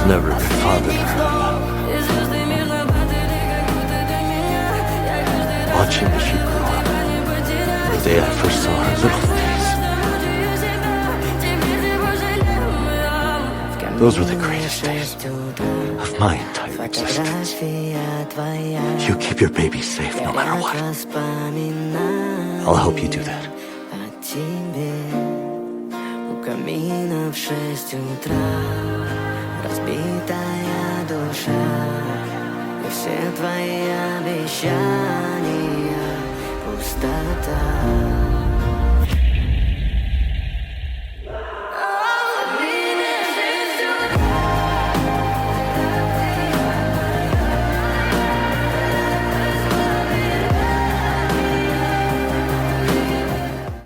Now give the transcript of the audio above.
never been father to her. Watching as she grew up, the day I first saw her little face, those were the greatest days of my entire existence. You keep your baby safe no matter what. I'll help you do that. Камина в 6 утра, разбитая душа, и все твои обещания пустота.